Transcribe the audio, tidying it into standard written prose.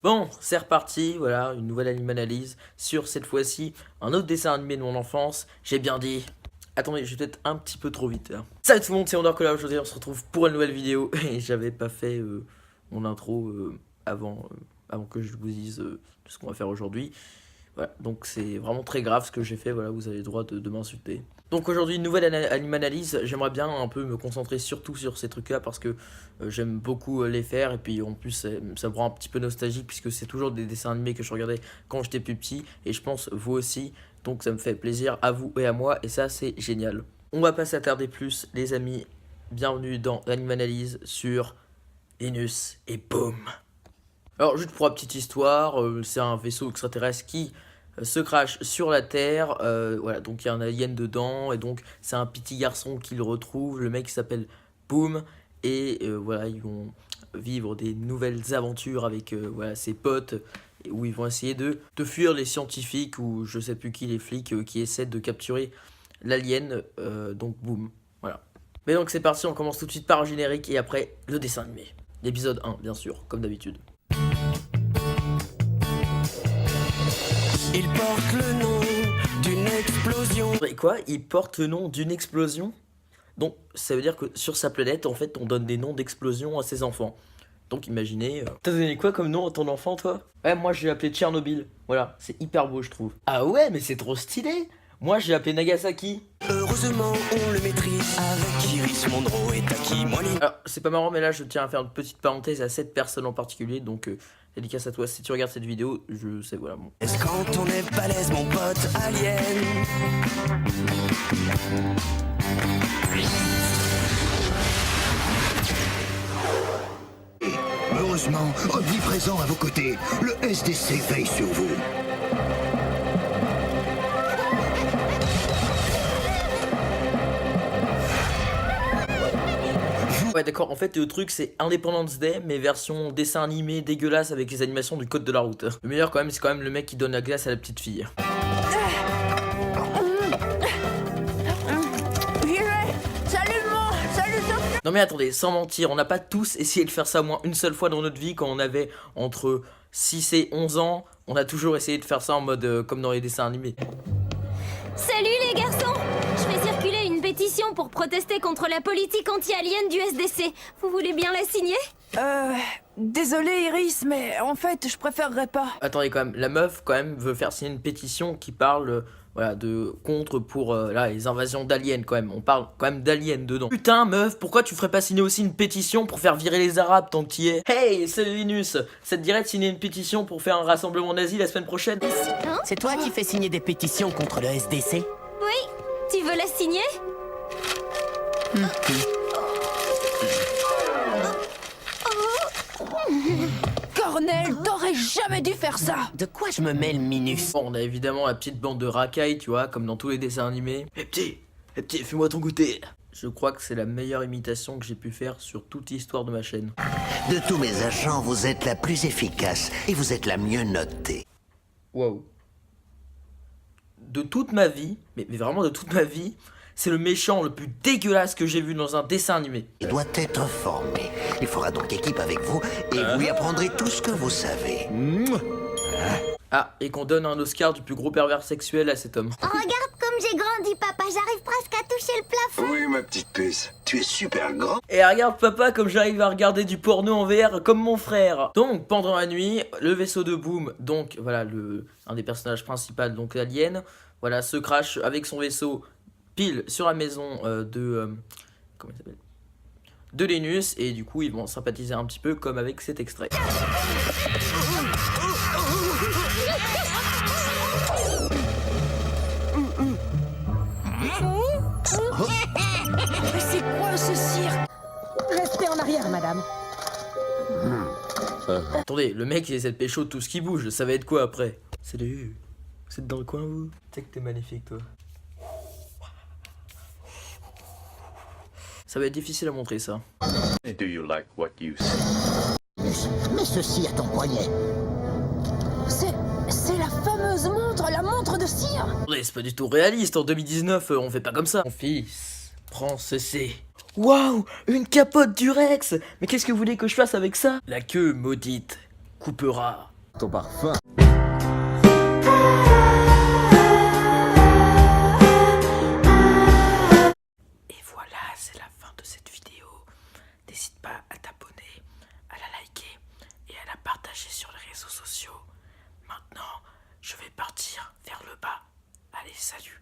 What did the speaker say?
Bon, c'est reparti, voilà, une nouvelle anime analyse sur cette fois-ci un autre dessin animé de mon enfance, j'ai bien dit. Attendez, je vais peut-être un petit peu trop vite là. Salut tout le monde, c'est Undercola, aujourd'hui on se retrouve pour une nouvelle vidéo et j'avais pas fait mon intro avant que je vous dise ce qu'on va faire aujourd'hui. Voilà, donc c'est vraiment très grave ce que j'ai fait, voilà, vous avez le droit de m'insulter. Donc aujourd'hui, une nouvelle anime analyse, j'aimerais bien un peu me concentrer surtout sur ces trucs là parce que j'aime beaucoup les faire et puis en plus ça me rend un petit peu nostalgique puisque c'est toujours des dessins animés que je regardais quand j'étais plus petit et je pense vous aussi, donc ça me fait plaisir à vous et à moi et ça c'est génial. On va pas s'attarder plus les amis, bienvenue dans l'anime analyse sur Linus et boum. Alors juste pour la petite histoire, c'est un vaisseau extraterrestre qui se crache sur la Terre, voilà, donc il y a un alien dedans, et donc c'est un petit garçon qui le retrouve, le mec s'appelle Boom, et voilà, ils vont vivre des nouvelles aventures avec voilà, ses potes, où ils vont essayer de fuir les scientifiques, ou je sais plus qui, les flics, qui essaient de capturer l'alien, donc Boom, voilà. Mais donc c'est parti, on commence tout de suite par un générique, et après le dessin animé. L'épisode 1, bien sûr, comme d'habitude. Il porte le nom d'une explosion. Et quoi? Il porte le nom d'une explosion? Donc ça veut dire que sur sa planète, en fait, on donne des noms d'explosions à ses enfants. Donc imaginez... T'as donné quoi comme nom à ton enfant, toi? Ouais, moi je l'ai appelé Tchernobyl. Voilà, c'est hyper beau, je trouve. Ah ouais, mais c'est trop stylé! Moi j'ai appelé Nagasaki. Heureusement, on le maîtrise avec Iris Mondro et Taki Moline. Alors, c'est pas marrant, mais là je tiens à faire une petite parenthèse à cette personne en particulier. Donc, dédicace à toi. Si tu regardes cette vidéo, je sais, voilà. Bon. Est-ce quand on est balèze, mon pote alien? Heureusement, omniprésent à vos côtés, le SDC veille sur vous. Ouais d'accord, en fait le truc c'est Independence Day mais version dessin animé dégueulasse avec les animations du code de la route. Le meilleur quand même c'est quand même le mec qui donne la glace à la petite fille. Non mais attendez, sans mentir, on n'a pas tous essayé de faire ça au moins une seule fois dans notre vie quand on avait entre 6 et 11 ans. On a toujours essayé de faire ça en mode comme dans les dessins animés. Salut les garçons! Je fais circuler une pétition pour protester contre la politique anti-alien du SDC. Vous voulez bien la signer? Désolé Iris, mais en fait, je préférerais pas. Attendez quand même, la meuf quand même veut faire signer une pétition qui parle voilà, de contre pour là, les invasions d'aliens quand même. On parle quand même d'aliens dedans. Putain meuf, pourquoi tu ferais pas signer aussi une pétition pour faire virer les arabes tant que t'y es? Hey, c'est Linus, ça te dirait de signer une pétition pour faire un rassemblement nazi la semaine prochaine? Hein? C'est toi qui fais signer des pétitions contre le SDC? Oui? Tu veux la signer? Cornel, t'aurais jamais dû faire ça. De quoi je me mêle, Minus? Bon, on a évidemment la petite bande de racailles, tu vois, comme dans tous les dessins animés. Eh petit, fais-moi ton goûter. Je crois que c'est la meilleure imitation que j'ai pu faire sur toute l'histoire de ma chaîne. De tous mes agents, vous êtes la plus efficace et vous êtes la mieux notée. Waouh. De toute ma vie, mais vraiment de toute ma vie, c'est le méchant le plus dégueulasse que j'ai vu dans un dessin animé. Il doit être formé. Il fera donc équipe avec vous et vous lui apprendrez tout ce que vous savez. Ah, et qu'on donne un Oscar du plus gros pervers sexuel à cet homme. Oh, regarde comme j'ai grandi, papa. J'arrive presque à toucher le plafond. Oui, ma petite puce, tu es super grand. Et regarde papa comme j'arrive à regarder du porno en VR comme mon frère. Donc pendant la nuit, le vaisseau de Boom, donc voilà un des personnages principaux, donc l'alien, voilà se crache avec son vaisseau pile sur la maison comment il s'appelle, de Linus, et du coup ils vont sympathiser un petit peu comme avec cet extrait. Mais c'est quoi ce cirque? Restez en arrière, madame. Attendez, le mec il essaie de pécho tout ce qui bouge, ça va être quoi après? Salut, vous êtes dans le coin vous? Tu sais que t'es magnifique toi. Ça va être difficile à montrer ça. Do you like what you see? Mets ceci à ton poignet. C'est la fameuse montre, la montre de cire. Attendez, c'est pas du tout réaliste, en 2019 on fait pas comme ça. Mon fils, prends ceci. Waouh, une capote du Rex. Mais qu'est-ce que vous voulez que je fasse avec ça? La queue maudite coupera Ton parfum. Et voilà, c'est la fin de cette vidéo. N'hésite pas à t'abonner, à la liker et à la partager sur les réseaux sociaux. Maintenant, je vais partir vers le bas. Allez, salut!